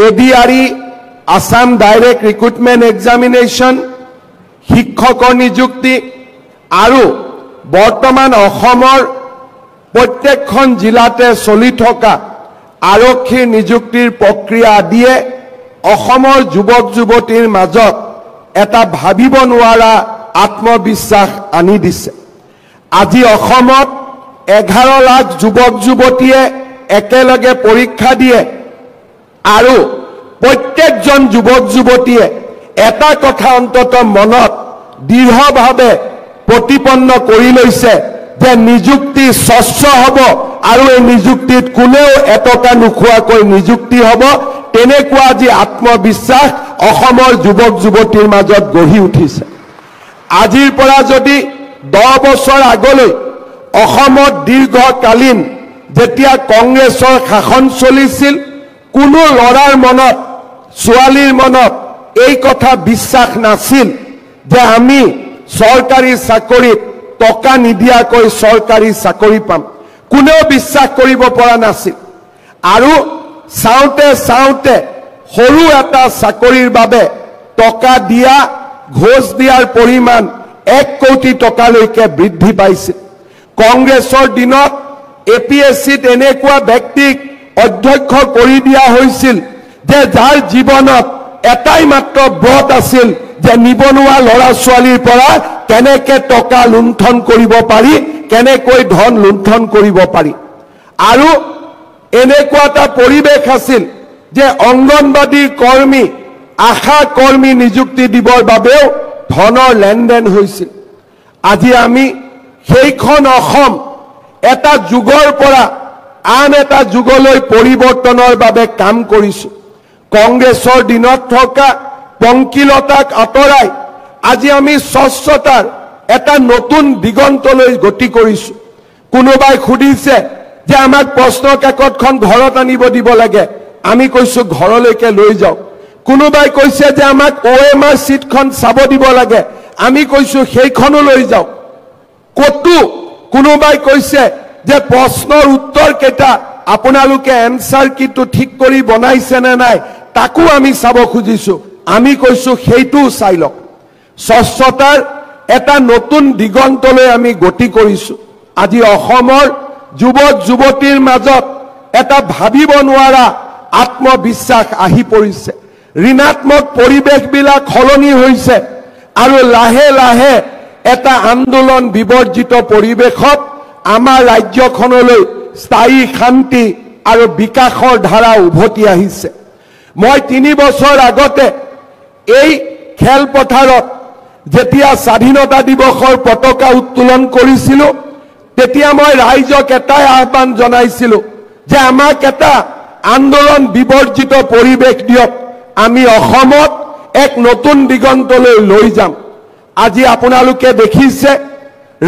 ADRE Assam direct recruitment examination শিক্ষকৰ নিযুক্তি আৰু বৰ্তমান অসমৰ প্ৰত্যেকখন জিলাতে চলি থকা আৰক্ষীৰ নিযুক্তিৰ প্ৰক্ৰিয়া আদিয়ে অসমৰ যুৱক যুৱতীৰ মাজত এটা ভাবিব নোৱাৰা আত্মবিশ্বাস আনি দিছে। আজি অসমত 11 লাখ যুৱক যুৱতীয়ে একেলগে পৰীক্ষা দিয়ে আৰু প্ৰত্যেকজন যুৱক যুৱতীয়ে এটা কথা অন্তত মনত দৃঢ়ভাৱে প্ৰতিপন্ন কৰি লৈছে যে নিযুক্তি স্বচ্ছ হ'ব আৰু এই নিযুক্তিত কোনেও এটকা নোখোৱাকৈ নিযুক্তি হ'ব। তেনেকুৱা আজি আত্মবিশ্বাস অসমৰ যুৱক যুৱতীৰ মাজত গঢ়ি উঠিছে। আজিৰ পৰা যদি 10 বছৰ আগলৈ অসমত দীৰ্ঘকালীন যেতিয়া কংগ্ৰেছৰ শাসন চলিছিল কোনো ল'ৰাৰ মনত ছোৱালীৰ মনত এই কথা বিশ্বাস নাছিল যে আমি চৰকাৰী চাকৰিত টকা নিদিয়াকৈ চৰকাৰী চাকৰি পাম। কোনেও বিশ্বাস কৰিব পৰা নাছিল আৰু চাওঁতে চাওঁতে সৰু এটা চাকৰিৰ বাবে টকা দিয়া ঘোষ দিয়াৰ পৰিমাণ 1 কোটি টকালৈকে বৃদ্ধি পাইছিল। কংগ্ৰেছৰ দিনত APSCত এনেকুৱা ব্যক্তিক অধ্যক্ষ কৰি দিয়া হৈছিল যে যাৰ জীৱনত এটাই মাত্ৰ ব্ৰত আছিল যে নিবনুৱা ল'ৰা ছোৱালীৰ পৰা কেনেকৈ টকা লুণ্ঠন কৰিব পাৰি, কেনেকৈ ধন লুণ্ঠন কৰিব পাৰি। আৰু এনেকুৱা এটা পৰিৱেশ আছিল যে অংগনবাদীৰ কৰ্মী আশা কৰ্মী নিযুক্তি দিবৰ বাবেও ধনৰ লেনদেন হৈছিল। আজি আমি সেইখন অসম এটা যুগৰ পৰা আন এটা যুগলৈ পৰিৱৰ্তনৰ বাবে কাম কৰিছো। কংগ্ৰেছৰ দিনত থকা পংকিলতাক আঁতৰাই আজি আমি স্বচ্ছতাৰ এটা নতুন দিগন্তলৈ গতি কৰিছো। কোনোবাই সুধিছে যে আমাক প্ৰশ্ন কাকতখন ঘৰত আনিব দিব লাগে, আমি কৈছো ঘৰলৈকে লৈ যাওক। কোনোবাই কৈছে যে আমাক OMR চিটখন চাব দিব লাগে, আমি কৈছো সেইখনো লৈ যাওক। কতো কোনোবাই কৈছে যে প্ৰশ্নৰ উত্তৰ কেইটা আপোনালোকে এনসাৰ কিটো ঠিক কৰি বনাইছে নে নাই তাকো আমি চাব খুজিছো, আমি কৈছো সেইটোও চাই লওক। স্বচ্ছতাৰ এটা নতুন দিগন্তলৈ আমি গতি কৰিছো। আজি অসমৰ যুৱক যুৱতীৰ মাজত এটা ভাবিব নোৱাৰা আত্মবিশ্বাস আহি পৰিছে। ঋণাত্মক পৰিৱেশবিলাক সলনি হৈছে আৰু লাহে লাহে এটা আন্দোলন বিবৰ্জিত পৰিৱেশত আমাৰ ৰাজ্যখনলৈ স্থায়ী শান্তি আৰু বিকাশৰ ধাৰা উভতি আহিছে। মই 3 বছৰ আগতে এই খেলপথাৰত যেতিয়া স্বাধীনতা দিৱসৰ পতাকা উত্তোলন কৰিছিলো তেতিয়া মই ৰাইজক এটাই আহ্বান জনাইছিলো যে আমাক এটা আন্দোলন বিবৰ্জিত পৰিৱেশ দিয়ক, আমি অসমত এক নতুন দিগন্তলৈ লৈ যাম। আজি আপোনালোকে দেখিছে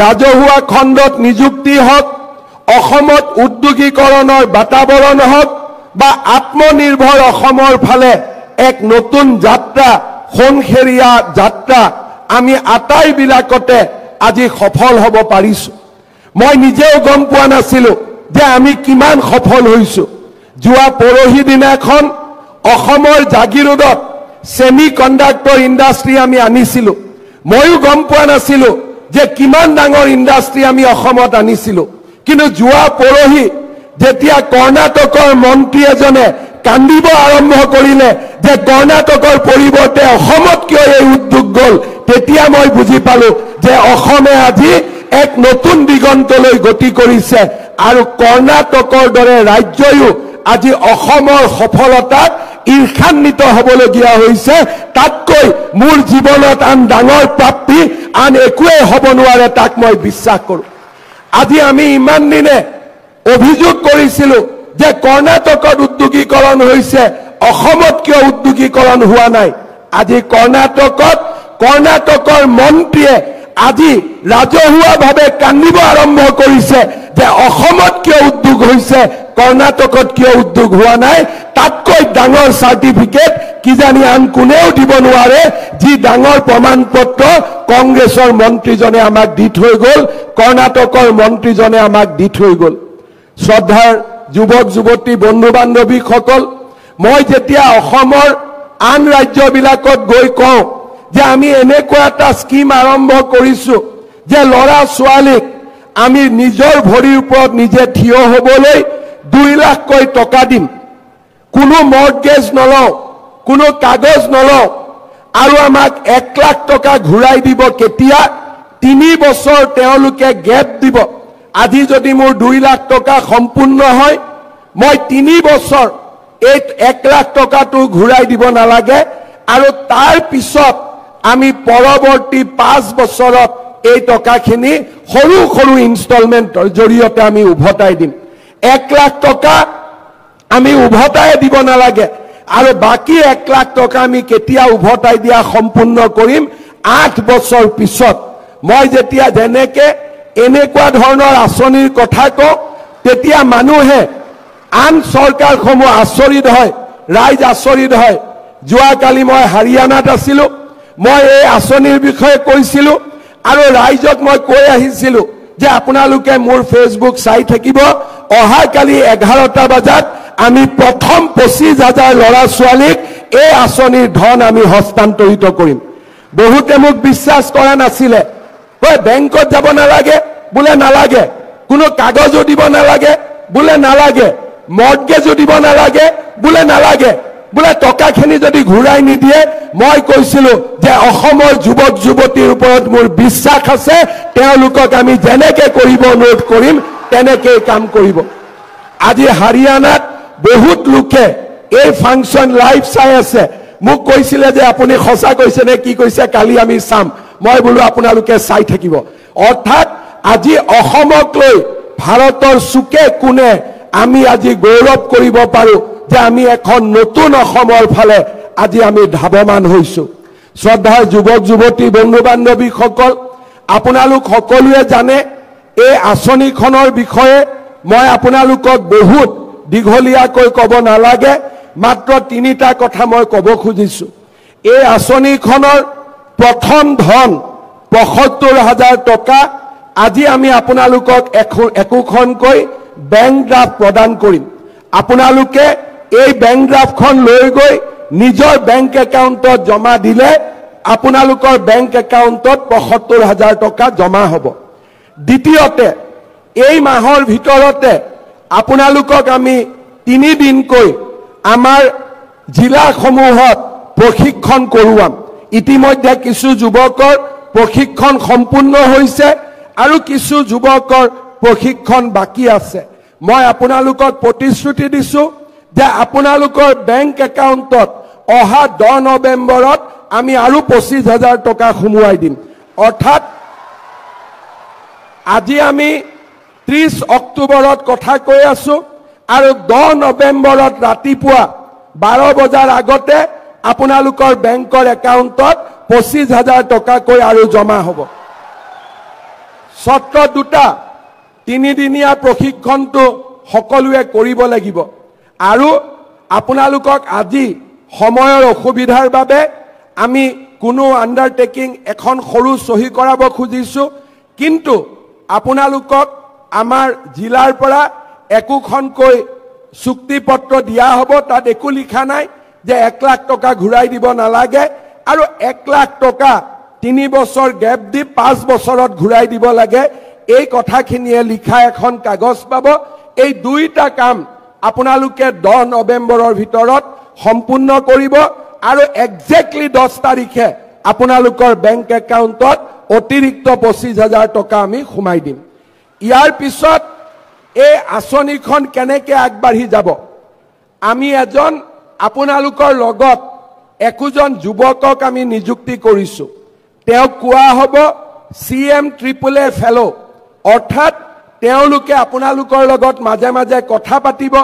ৰাজহুৱা খণ্ডত নিযুক্তি হওক, অসমত উদ্যোগীকৰণৰ বাতাবৰণ হওক বা আত্মনিৰ্ভৰ অসমৰ ফালে এক নতুন যাত্ৰা, সোণখেৰীয়া যাত্ৰা আমি আটাইবিলাকতে আজি সফল হ'ব পাৰিছো। মই নিজেও গম পোৱা নাছিলো যে আমি কিমান সফল হৈছো। যোৱা পৰহি দিনাখন অসমৰ জাগিৰোডত সেমি কণ্ডাক্টৰ ইণ্ডাষ্ট্ৰি আমি আনিছিলো। ময়ো গম পোৱা নাছিলো যে কিমান ডাঙৰ ইণ্ডাষ্ট্ৰি আমি অসমত আনিছিলো। কিন্তু যোৱা পৰহি যেতিয়া কৰ্ণাটকৰ মন্ত্ৰী এজনে কান্দিব আৰম্ভ কৰিলে যে কৰ্ণাটকৰ পৰিৱৰ্তে অসমত কিয় এই উদ্যোগ গ'ল, তেতিয়া মই বুজি পালো যে অসমে আজি এক নতুন দিগন্তলৈ গতি কৰিছে আৰু কৰ্ণাটকৰ দৰে ৰাজ্যয়ো আজি অসমৰ সফলতাত ঈৰ্ষান্বিত হ'বলগীয়া হৈছে। তাতকৈ মোৰ জীৱনত আন ডাঙৰ প্ৰাপ্তি আন একোৱেই হ'ব নোৱাৰে, তাক মই বিশ্বাস কৰোঁ। আজি আমি ইমান দিনে অভিযোগ কৰিছিলো যে কৰ্ণাটকত উদ্যোগীকৰণ হৈছে, অসমত কিয় উদ্যোগীকৰণ হোৱা নাই। আজি কৰ্ণাটকৰ মন্ত্ৰীয়ে আজি ৰাজহুৱাভাৱে কান্দিব আৰম্ভ কৰিছে যে অসমত কিয় উদ্যোগ হৈছে, কৰ্ণাটকত কিয় উদ্যোগ হোৱা নাই। তাতকৈ ডাঙৰ চাৰ্টিফিকেট কিজানি আন কোনেও দিব নোৱাৰে, যি ডাঙৰ প্ৰমাণ পত্ৰ কংগ্ৰেছৰ মন্ত্ৰীজনে আমাক দি থৈ গ'ল, কৰ্ণাটকৰ মন্ত্ৰীজনে আমাক দি থৈ গ'ল। শ্ৰদ্ধাৰ যুৱক যুৱতী বন্ধু বান্ধৱীসকল, মই যেতিয়া অসমৰ আন ৰাজ্যবিলাকত গৈ কওঁ যে আমি এনেকুৱা এটা স্কিম আৰম্ভ কৰিছো যে ল'ৰা ছোৱালীক আমি নিজৰ ভৰিৰ ওপৰত নিজে থিয় হ'বলৈ 2 লাখকৈ টকা দিম, কোনো মৰ্টগেজ নলওঁ, কোনো কাগজ নলওঁ, আৰু আমাক 1 লাখ টকা ঘূৰাই দিব কেতিয়া 3 বছৰ তেওঁলোকে গেপ দিব। আজি যদি মোৰ 2 লাখ টকা সম্পূৰ্ণ হয় মই 3 বছৰ এই 1 লাখ টকাটো ঘূৰাই দিব নালাগে, আৰু তাৰ পিছত আমি পৰৱৰ্তী 5 বছৰত এই টকাখিনি সৰু সৰু ইনষ্টলমেণ্টৰ জৰিয়তে আমি উভতাই দিম। 1 লাখ টকা আমি উভতাই দিব নালাগে, আৰু বাকি 1 লাখ টকা আমি কেতিয়া উভতাই দিয়া সম্পূৰ্ণ কৰিম 8 বছৰ পিছত। মই যেতিয়া যেনেকে এনেকুৱা ধৰণৰ আঁচনিৰ কথা কওঁ তেতিয়া মানুহে আন চৰকাৰসমূহ আচৰিত হয়, ৰাইজ আচৰিত হয়। যোৱাকালি মই হাৰিয়ানাত আছিলোঁ, মই এই আঁচনিৰ বিষয়ে কৈছিলোঁ আৰু ৰাইজক মই কৈ আহিছিলোঁ যে আপোনালোকে মোৰ ফেচবুক চাই থাকিব, অহাকালি 11টা বজাত আমি প্ৰথম 25,000 ল'ৰা ছোৱালীক এই আঁচনিৰ ধন আমি হস্তান্তৰিত কৰিম। বহুতে মোক বিশ্বাস কৰা নাছিলে, বেংকত যাব নালাগে বোলে, নালাগে, কোনো কাগজো দিব নালাগে বোলে, নালাগে, মৰ্টগেজো দিব নালাগে বোলে, নালাগে, বোলে টকাখিনি যদি ঘূৰাই নিদিয়ে। মই কৈছিলোঁ যে অসমৰ যুৱক যুৱতীৰ ওপৰত মোৰ বিশ্বাস আছে, তেওঁলোকক আমি যেনেকে কৰিব অনুৰোধ কৰিম তেনেকেই কাম কৰিব। আজি হাৰিয়ানাত বহুত লোকে এই ফাংচন লাইভ চাই আছে, মোক কৈছিলে যে আপুনি সঁচা কৈছে নে কি কৈছে, কালি আমি চাম। মই বোলো আপোনালোকে চাই থাকিব। অৰ্থাৎ আজি অসমক লৈ ভাৰতৰ চুকে কোণে আমি আজি গৌৰৱ কৰিব পাৰো যে আমি এখন নতুন অসমৰ ফালে আজি আমি ধাৱমান হৈছোঁ। শ্ৰদ্ধাৰ যুৱক যুৱতী বন্ধু বান্ধৱীসকল, আপোনালোক সকলোৱে জানে এই আঁচনিখনৰ বিষয়ে মই আপোনালোকক বহুত দীঘলীয়াকৈ ক'ব নালাগে, মাত্ৰ 3টা কথা মই ক'ব খুজিছোঁ। এই আঁচনিখনৰ প্ৰথম ধন ৭৫,000 টকা আজি আমি আপোনালোকক একোখনকৈ বেংক ড্ৰাফ্ট প্ৰদান কৰিম। আপোনালোকে এই বেংক ড্ৰাফ্টখন লৈ গৈ নিজৰ বেংক একাউণ্টত জমা দিলে আপোনালোকৰ বেংক একাউণ্টত ৭৫,000 টকা জমা হ'ব। দ্বিতীয়তে, এই মাহৰ ভিতৰতে আপোনালোকক আমি 3 দিনকৈ আমাৰ জিলাসমূহত প্ৰশিক্ষণ কৰোৱাম। ইতিমধ্যে কিছু যুৱকৰ প্ৰশিক্ষণ সম্পূৰ্ণ হৈছে আৰু কিছু যুৱকৰ প্ৰশিক্ষণ বাকী আছে। মই আপোনালোকক প্ৰতিশ্ৰুতি দিছোঁ যে আপোনালোকৰ বেংক একাউণ্টত অহা 10 নৱেম্বৰত আমি আৰু 25,000 টকা সোমোৱাই দিম। অৰ্থাৎ আজি আমি 30 অক্টোবৰত কথা কৈ আছোঁ আৰু 10 নৱেম্বৰত ৰাতিপুৱা 12 বজাৰ আগতে আপোনালোকৰ বেংকৰ একাউণ্টত 25,000 টকাকৈ আৰু জমা হ'ব। সত্ৰ 2টা 3 দিনীয়া প্ৰশিক্ষণটো সকলোৱে কৰিব লাগিব। আৰু আপোনালোকক আজি সময়ৰ অসুবিধাৰ বাবে আমি কোনো আণ্ডাৰটেকিং এখন সৰু চহী কৰাব খুজিছোঁ, কিন্তু আপোনালোকক আমাৰ জিলাৰ পৰা একোখনকৈ চুক্তিপত্ৰ দিয়া হ'ব। তাত একো লিখা নাই যে 1 লাখ টকা ঘূৰাই দিব নালাগে আৰু 1 লাখ টকা 3 বছৰ গেপ দি 5 বছৰত ঘূৰাই দিব লাগে, এই কথাখিনিয়ে লিখা এখন কাগজ পাব। এই 2টা কাম আপোনালোকে 10 নৱেম্বৰৰ ভিতৰত সম্পূৰ্ণ কৰিব আৰু একজেক্টলি 10 তাৰিখে আপোনালোকৰ বেংক একাউণ্টত অতিৰিক্ত 25,000 টকা আমি সোমাই দিম। ইয়াৰ পিছত এই আঁচনিখন কেনেকৈ আগবাঢ়ি যাব, আমি আপোনালোকৰ লগত একোজন যুৱকক আমি নিযুক্তি কৰিছোঁ। তেওঁক কোৱা হ'ব CMAAA ফেলো। অৰ্থাৎ তেওঁলোকে আপোনালোকৰ লগত মাজে মাজে কথা পাতিব,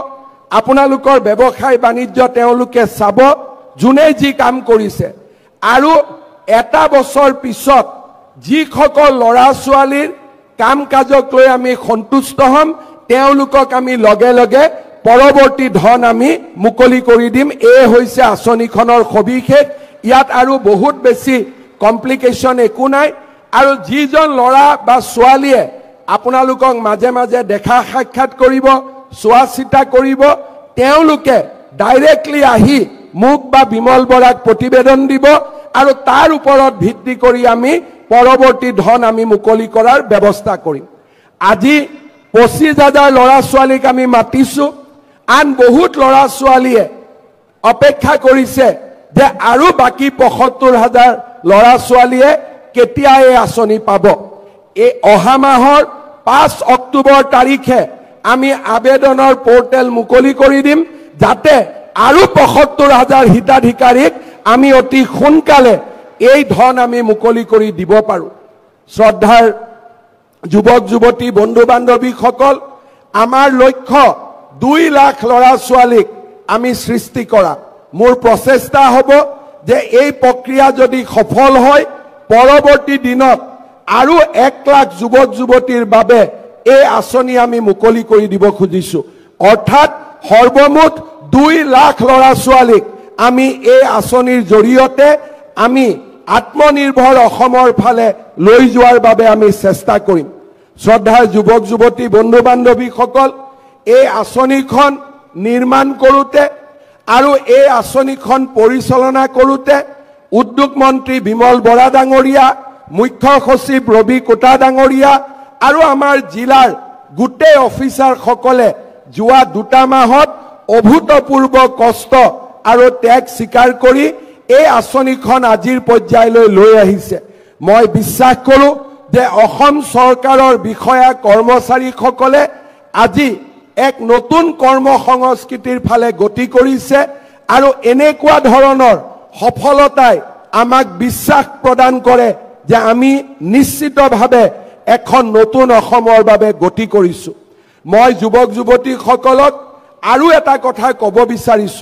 আপোনালোকৰ ব্যৱসায় বাণিজ্য তেওঁলোকে চাব, যোনে যি কাম কৰিছে। আৰু 1 বছৰ পিছত যিসকল ল'ৰা ছোৱালীৰ কাম কাজক লৈ আমি সন্তুষ্ট হ'ম, তেওঁলোকক আমি লগে লগে পৰৱৰ্তী ধন আমি মুকলি কৰি দিম। এই হৈছে আঁচনিখনৰ সবিশেষ। ইয়াত আৰু বহুত বেছি কমপ্লিকেশ্যন একো নাই। আৰু যিজন ল'ৰা বা ছোৱালীয়ে আপোনালোকক মাজে মাজে দেখা সাক্ষাৎ কৰিব, চোৱা চিতা কৰিব, তেওঁলোকে ডাইৰেক্টলি আহি মোক বা বিমল বৰাক প্ৰতিবেদন দিব আৰু তাৰ ওপৰত ভিত্তি কৰি আমি পৰৱৰ্তী ধন আমি মুকলি কৰাৰ ব্যৱস্থা কৰিম। আজি 25,000 ল'ৰা ছোৱালীক আমি মাতিছো, আন বহুত ল'ৰা ছোৱালীয়ে অপেক্ষা কৰিছে যে আৰু বাকী 75,000 ল'ৰা ছোৱালীয়ে কেতিয়া এই আঁচনি পাব। এই অহা মাহৰ 5 অক্টোবৰ তাৰিখে আমি আবেদনৰ পোৰ্টেল মুকলি কৰি দিম, যাতে আৰু 75,000 হিতাধিকাৰীক আমি অতি সোনকালে এই ধন আমি মুকলি কৰি দিব পাৰোঁ। শ্ৰদ্ধাৰ যুৱক যুৱতী বন্ধু বান্ধৱীসকল, আমাৰ লক্ষ্য 2 লাখ ল'ৰা ছোৱালীক আমি সৃষ্টি কৰা। মোৰ প্ৰচেষ্টা হ'ব যে এই প্ৰক্ৰিয়া যদি সফল হয়, পৰৱৰ্তী দিনত আৰু 1 লাখ যুৱক যুৱতীৰ বাবে এই আঁচনি আমি মুকলি কৰি দিব খুজিছোঁ। অৰ্থাৎ সৰ্বমুঠ 2 লাখ ল'ৰা ছোৱালীক আমি এই আঁচনিৰ জৰিয়তে আমি আত্মনিৰ্ভৰ অসমৰ ফালে লৈ যোৱাৰ বাবে আমি চেষ্টা কৰিম। শ্ৰদ্ধাৰ যুৱক যুৱতী বন্ধু বান্ধৱীসকল, এই আঁচনিখন নিৰ্মাণ কৰোঁতে আৰু এই আঁচনিখন পৰিচালনা কৰোঁতে উদ্যোগ মন্ত্ৰী বিমল বৰা ডাঙৰীয়া, মুখ্য সচিব ৰবি কোটা ডাঙৰীয়া আৰু আমাৰ জিলাৰ গোটেই অফিচাৰসকলে যোৱা 2 মাহত অভূতপূৰ্ব কষ্ট আৰু ত্যাগ স্বীকাৰ কৰি এই আঁচনিখন আজিৰ পৰ্যায়লৈ লৈ আহিছে। মই বিশ্বাস কৰোঁ যে অসম চৰকাৰৰ বিষয়া কৰ্মচাৰীসকলে আজি এক নতুন কৰ্ম সংস্কৃতিৰ ফালে গতি কৰিছে আৰু এনেকুৱা ধৰণৰ সফলতাই আমাক বিশ্বাস প্ৰদান কৰে যে আমি নিশ্চিতভাৱে এখন নতুন অসমৰ বাবে গতি কৰিছোঁ। মই যুৱক যুৱতীসকলক আৰু এটা কথা ক'ব বিচাৰিছোঁ।